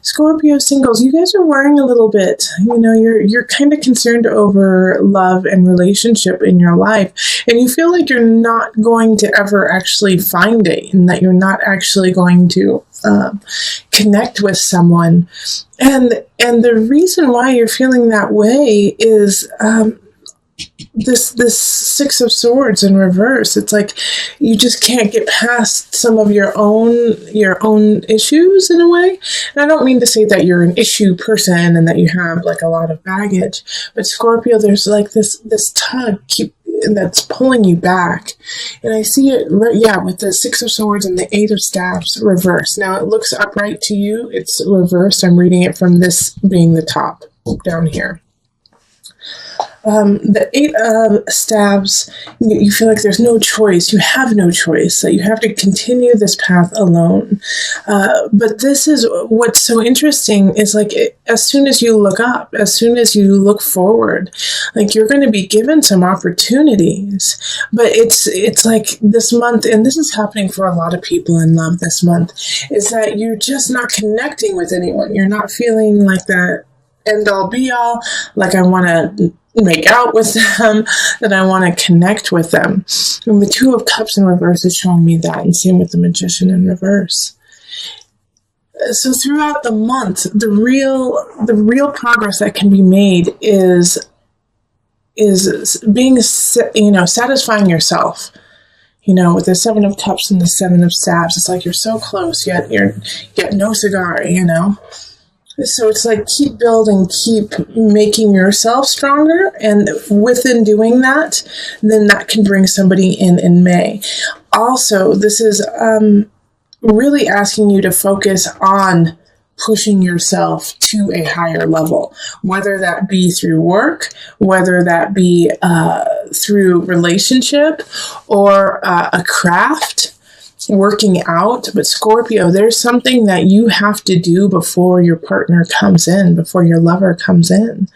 Scorpio singles, you guys are worrying a little bit. You're kind of concerned over love and relationship in your life, and you feel like you're not going to ever actually find it, and that you're not actually going to connect with someone. And the reason why you're feeling that way is this Six of Swords in reverse. It's like you just can't get past some of your own issues in a way. And I don't mean to say that you're an issue person and that you have like a lot of baggage, but Scorpio, there's like this tug that's pulling you back. And I see it with the Six of Swords and the Eight of Staves reverse. Now it looks upright to you, it's reversed. I'm reading it from this being the top down here. The Eight of Staves, you feel like there's no choice. You have no choice, that you have to continue this path alone. But this is what's so interesting is like as soon as you look up, as soon as you look forward, like you're going to be given some opportunities. But it's like this month, and this is happening for a lot of people in love this month, is that you're just not connecting with anyone. You're not feeling like that end all be all, like I want to make out with them, that I want to connect with them. And the Two of Cups in reverse is showing me that, and same with the Magician in reverse. So throughout the month, the real progress that can be made is being, satisfying yourself. With the Seven of Cups and the Seven of Staves, it's like you're so close, yet you're get no cigar, So it's like keep building, keep making yourself stronger. And within doing that, then that can bring somebody in May. Also, this is really asking you to focus on pushing yourself to a higher level, whether that be through work, whether that be through relationship or a craft. Working out. But Scorpio, there's something that you have to do before your partner comes in, before your lover comes in.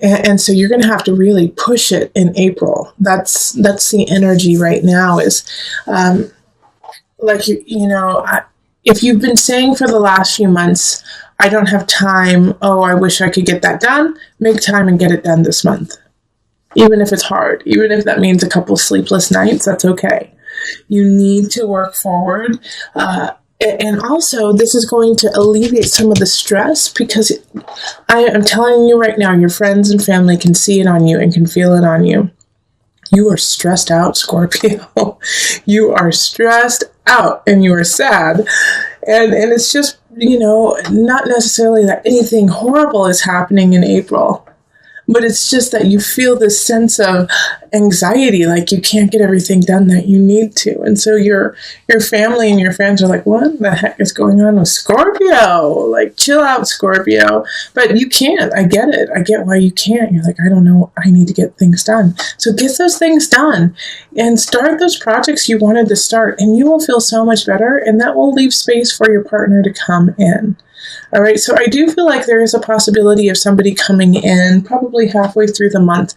And so you're going to have to really push it in April. That's the energy right now is if you've been saying for the last few months, I don't have time, I wish I could get that done, make time and get it done this month. Even if it's hard, even if that means a couple sleepless nights, that's okay. You need to work forward. And also, this is going to alleviate some of the stress, because I am telling you right now, your friends and family can see it on you and can feel it on you. You are stressed out, Scorpio. You are stressed out and you are sad. And it's just, not necessarily that anything horrible is happening in April. But it's just that you feel this sense of anxiety, like you can't get everything done that you need to. And so your family and your friends are like, what the heck is going on with Scorpio? Like, chill out, Scorpio. But you can't. I get it. I get why you can't. You're like, I don't know. I need to get things done. So get those things done and start those projects you wanted to start. And you will feel so much better. And that will leave space for your partner to come in. All right, so I do feel like there is a possibility of somebody coming in probably halfway through the month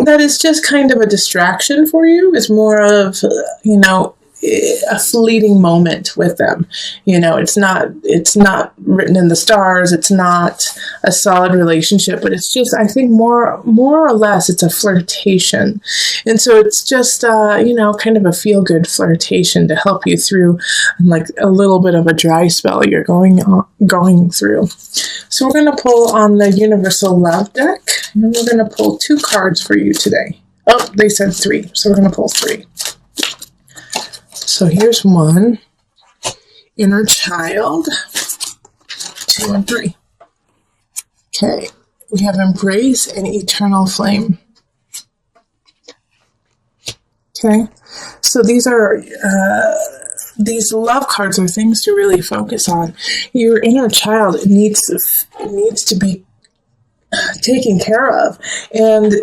that is just kind of a distraction for you. It's more of, a fleeting moment with them. It's not written in the stars. It's not a solid relationship, but it's just, I think more or less it's a flirtation. And so it's just, kind of a feel-good flirtation to help you through like a little bit of a dry spell you're going through. So we're going to pull on the Universal Love deck, and we're going to pull 2 cards for you today. Oh, they said 3, so we're going to pull 3. So here's 1, Inner Child, 2 and 3. Okay, we have Embrace and Eternal Flame. Okay, so these are, these love cards are things to really focus on. Your inner child needs to be taken care of. And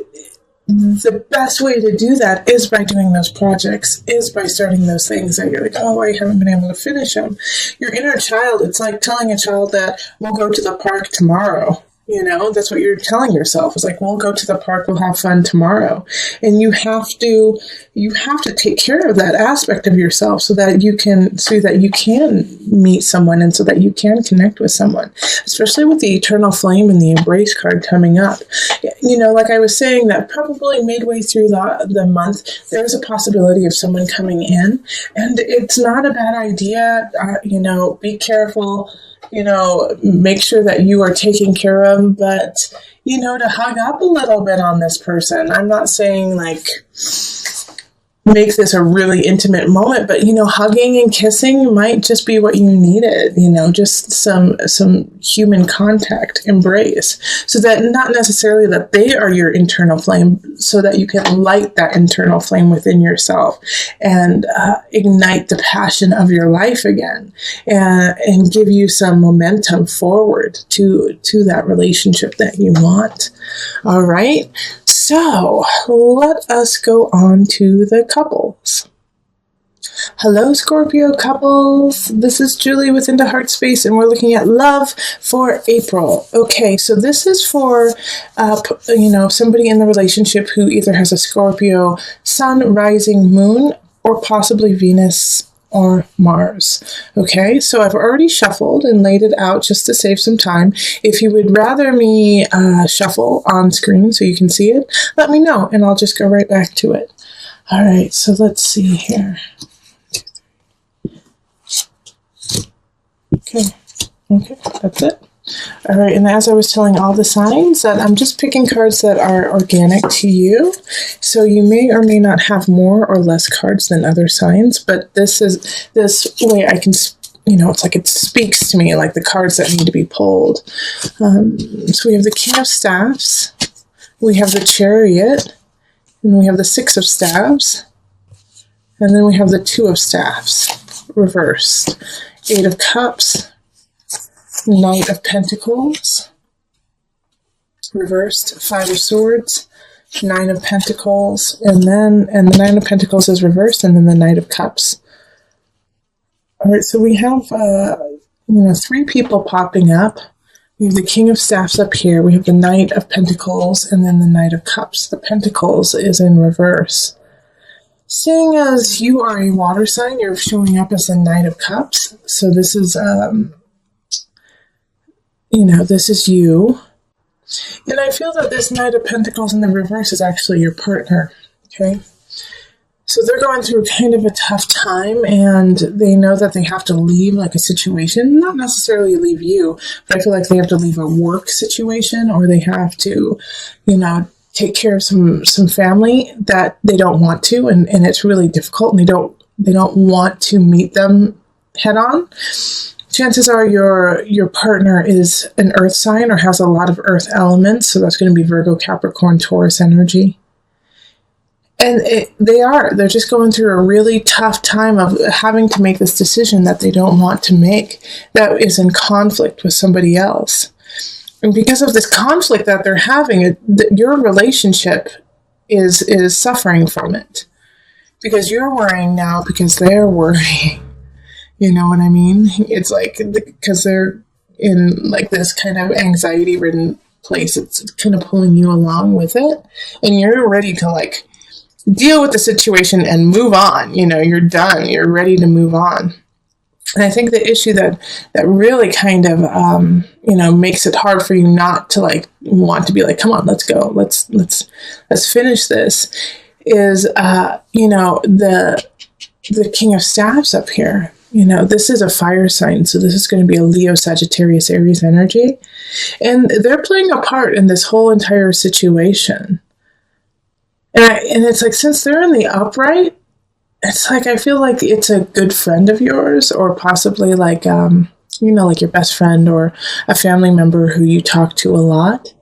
the best way to do that is by doing those projects, is by starting those things that you're like, I haven't been able to finish them. Your inner child, it's like telling a child that we'll go to the park tomorrow. You know, that's what you're telling yourself. It's like, we'll go to the park, we'll have fun tomorrow. And you have to take care of that aspect of yourself so that you can meet someone and so that you can connect with someone, especially with the eternal flame and the embrace card coming up. You know, like I was saying, that probably midway through the month, there's a possibility of someone coming in, and it's not a bad idea. You know, be careful. You know, make sure that you are taken care of, but, you know, to hug up a little bit on this person. I'm not saying like make this a really intimate moment, but, you know, hugging and kissing might just be what you needed, you know, just some human contact, embrace, so that not necessarily that they are your internal flame, so that you can light that internal flame within yourself and ignite the passion of your life again, and give you some momentum forward to that relationship that you want. All right. So let us go on to the couples. Hello, Scorpio couples. This is Julie with Into Heart Space, and we're looking at love for April. Okay, so this is for, somebody in the relationship who either has a Scorpio sun, rising, moon, or possibly Venus or Mars. Okay, so I've already shuffled and laid it out just to save some time. If you would rather me shuffle on screen so you can see it, let me know and I'll just go right back to it. All right, so let's see here. Okay, that's it. All right, and as I was telling all the signs, that I'm just picking cards that are organic to you. So you may or may not have more or less cards than other signs, but this way I can, it's like it speaks to me, like the cards that need to be pulled. So we have the King of Staffs, we have the Chariot, and we have the Six of Staves, and then we have the Two of Staffs, reversed. Eight of Cups, Knight of Pentacles, reversed, Five of Swords, Nine of Pentacles, and the Nine of Pentacles is reversed, and then the Knight of Cups. All right, so we have, three people popping up. We have the King of Staffs up here, we have the Knight of Pentacles, and then the Knight of Cups. The Pentacles is in reverse. Seeing as you are a water sign, you're showing up as a Knight of Cups. So this is, this is you. And I feel that this Knight of Pentacles in the reverse is actually your partner, okay? So they're going through kind of a tough time, and they know that they have to leave like a situation, not necessarily leave you, but I feel like they have to leave a work situation, or they have to, take care of some family that they don't want to, and it's really difficult, and they don't want to meet them head on. Chances are your partner is an earth sign or has a lot of earth elements, so that's going to be Virgo, Capricorn, Taurus energy. And they're just going through a really tough time of having to make this decision that they don't want to make, that is in conflict with somebody else. And because of this conflict that they're having, your relationship is suffering from it. Because you're worrying now because they're worrying. You know what I mean? It's like, because they're in like this kind of anxiety-ridden place, it's kind of pulling you along with it. And you're ready to like deal with the situation and move on. You're done. You're ready to move on. And I think the issue that really kind of, makes it hard for you not to like want to be like, come on, let's go. Let's finish this is, the King of Staffs up here. This is a fire sign. So this is going to be a Leo, Sagittarius, Aries energy. And they're playing a part in this whole entire situation. And it's like, since they're in the upright, it's like, I feel like it's a good friend of yours, or possibly like, like your best friend or a family member who you talk to a lot.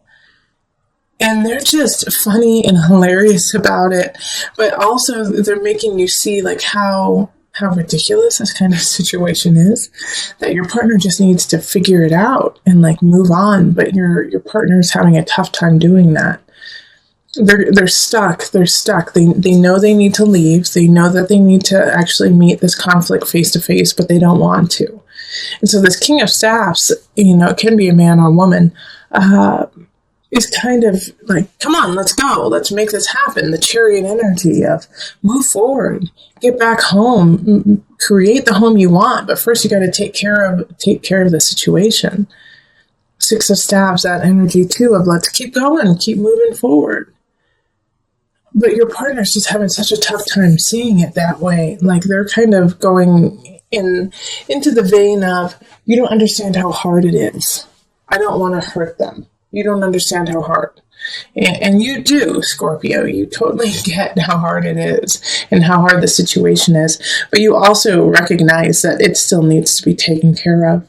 And they're just funny and hilarious about it. But also they're making you see like how ridiculous this kind of situation is, that your partner just needs to figure it out and like move on. But your partner's having a tough time doing that. They're stuck. They know they need to leave. They know that they need to actually meet this conflict face to face, but they don't want to. And so this King of Staffs, it can be a man or woman, is kind of like, come on, let's go. Let's make this happen. The Chariot energy of move forward, get back home, create the home you want. But first you got to take care of the situation. Six of Staves, that energy too of let's keep going, keep moving forward. But your partner's just having such a tough time seeing it that way. Like they're kind of going into the vein of, you don't understand how hard it is. I don't want to hurt them. You don't understand how hard. And you do, Scorpio. You totally get how hard it is and how hard the situation is. But you also recognize that it still needs to be taken care of.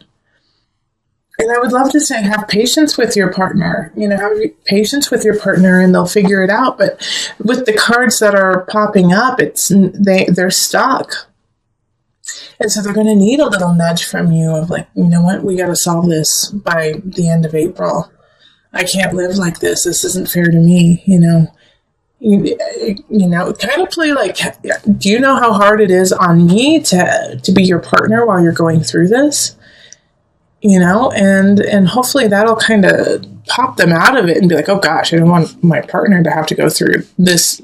And I would love to say, have patience with your partner. Have patience with your partner and they'll figure it out. But with the cards that are popping up, they're stuck. And so they're going to need a little nudge from you of like, you know what, we got to solve this by the end of April. I can't live like this. This isn't fair to me, kind of play like, do you know how hard it is on me to be your partner while you're going through this? And hopefully that'll kind of pop them out of it and be like, oh gosh, I don't want my partner to have to go through this,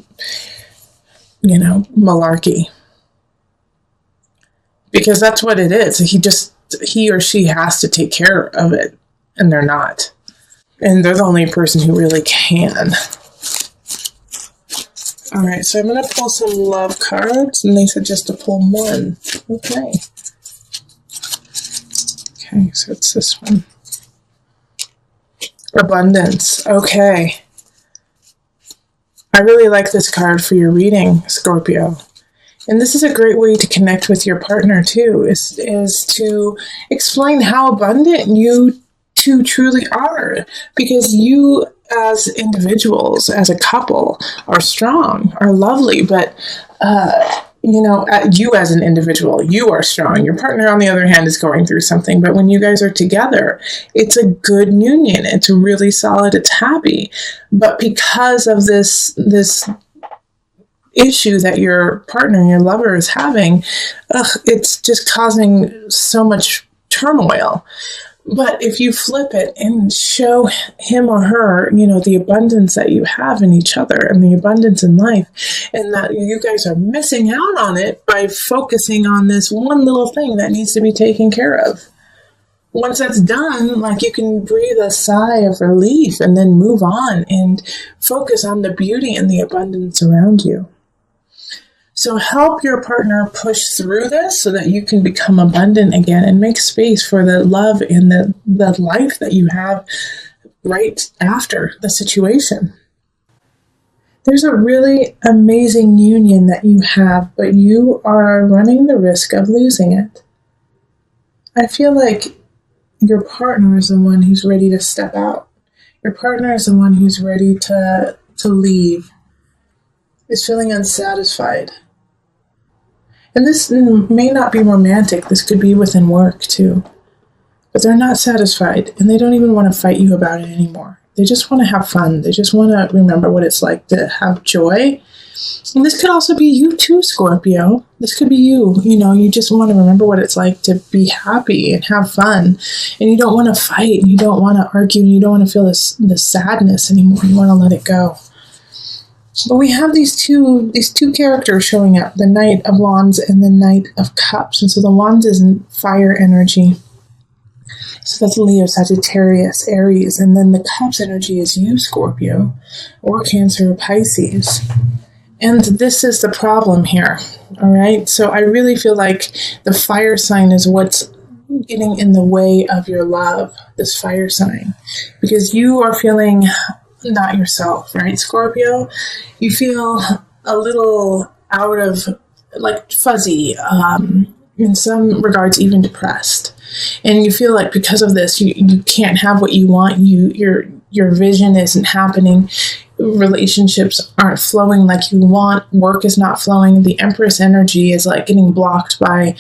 malarkey. Because that's what it is. He or she has to take care of it, and they're not. And they're the only person who really can. All right, so I'm going to pull some love cards, and they said just to pull one. Okay. Okay, so it's this one. Abundance. Okay. I really like this card for your reading, Scorpio. And this is a great way to connect with your partner, too, is to explain how abundant you two truly are. Because you as individuals, as a couple, are strong, are lovely, but, you as an individual, you are strong. Your partner, on the other hand, is going through something. But when you guys are together, it's a good union. It's really solid. It's happy. But because of this issue that your partner, your lover is having, it's just causing so much turmoil. But if you flip it and show him or her, the abundance that you have in each other and the abundance in life, and that you guys are missing out on it by focusing on this one little thing that needs to be taken care of. Once that's done, you can breathe a sigh of relief and then move on and focus on the beauty and the abundance around you. So help your partner push through this so that you can become abundant again and make space for the love and the life that you have right after the situation. There's a really amazing union that you have, but you are running the risk of losing it. I feel like your partner is the one who's ready to step out. Your partner is the one who's ready to leave, is feeling unsatisfied. And this may not be romantic. This could be within work, too. But they're not satisfied, and they don't even want to fight you about it anymore. They just want to have fun. They just want to remember what it's like to have joy. And this could also be you, too, Scorpio. This could be you. You just want to remember what it's like to be happy and have fun. And you don't want to fight, and you don't want to argue, and you don't want to feel this sadness anymore. You want to let it go. But we have these two characters showing up, the Knight of Wands and the Knight of Cups. And so the Wands is fire energy. So that's Leo, Sagittarius, Aries. And then the Cups energy is you, Scorpio, or Cancer or Pisces. And this is the problem here. All right. So I really feel like the fire sign is what's getting in the way of your love, this fire sign. Because you are feeling not yourself, right, Scorpio? You feel a little out of, fuzzy, in some regards even depressed. And you feel like because of this, you can't have what you want. Your vision isn't happening. Relationships aren't flowing like you want. Work is not flowing. The Empress energy is getting blocked by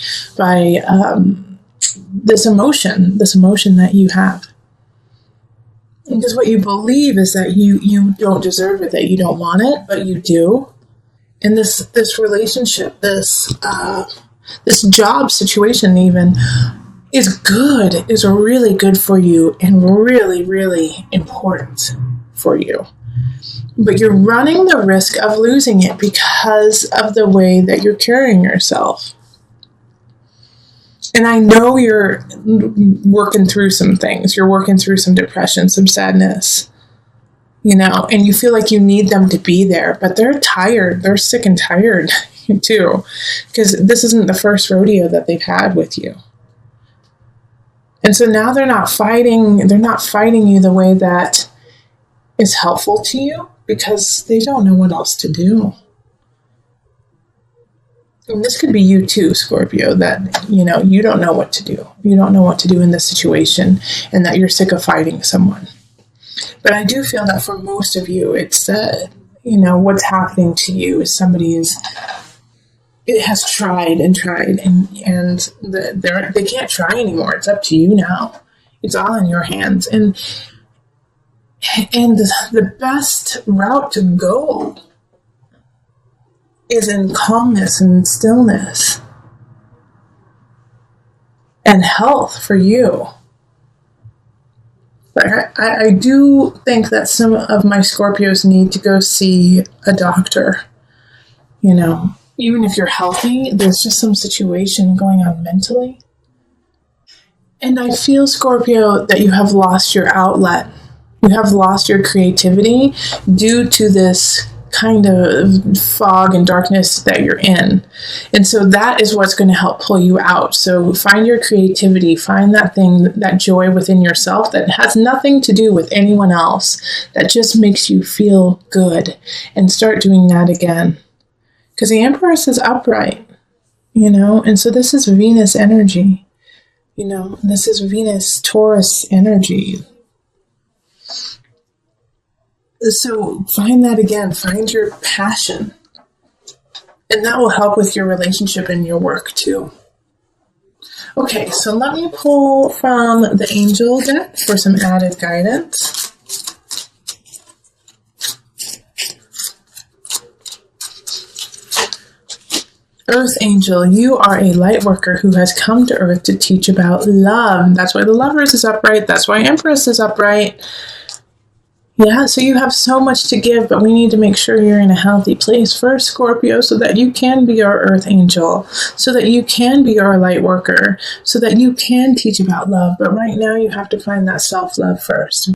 this emotion that you have. Because what you believe is that you don't deserve it, that you don't want it, but you do. And this relationship, this job situation even, is good, is really good for you and really, really important for you. But you're running the risk of losing it because of the way that you're carrying yourself. And I know you're working through some things. You're working through some depression, some sadness, and you feel like you need them to be there, but they're tired. They're sick and tired too, because this isn't the first rodeo that they've had with you. And so now they're not fighting you the way that is helpful to you because they don't know what else to do. And this could be you too, Scorpio, that, you don't know what to do. You don't know what to do in this situation and that you're sick of fighting someone. But I do feel that for most of you, it's, what's happening to you is somebody it has tried and they can't try anymore. It's up to you now. It's all in your hands. And the best route to go is in calmness and stillness and health for you. But I do think that some of my Scorpios need to go see a doctor. Even if you're healthy, there's just some situation going on mentally. And I feel, Scorpio, that you have lost your outlet. You have lost your creativity due to this kind of fog and darkness that you're in. And so that is what's going to help pull you out. So find your creativity, find that thing, that joy within yourself that has nothing to do with anyone else, that just makes you feel good, and start doing that again. Because the Empress is upright, and so this is Venus energy, this is Venus Taurus energy. So find that again, find your passion, and that will help with your relationship and your work too. Okay, so let me pull from the Angel deck for some added guidance. Earth Angel, you are a light worker who has come to Earth to teach about love. That's why the Lovers is upright. That's why Empress is upright. Yeah, so you have so much to give, but we need to make sure you're in a healthy place first, Scorpio, so that you can be our Earth Angel, so that you can be our light worker, so that you can teach about love. But right now you have to find that self-love first.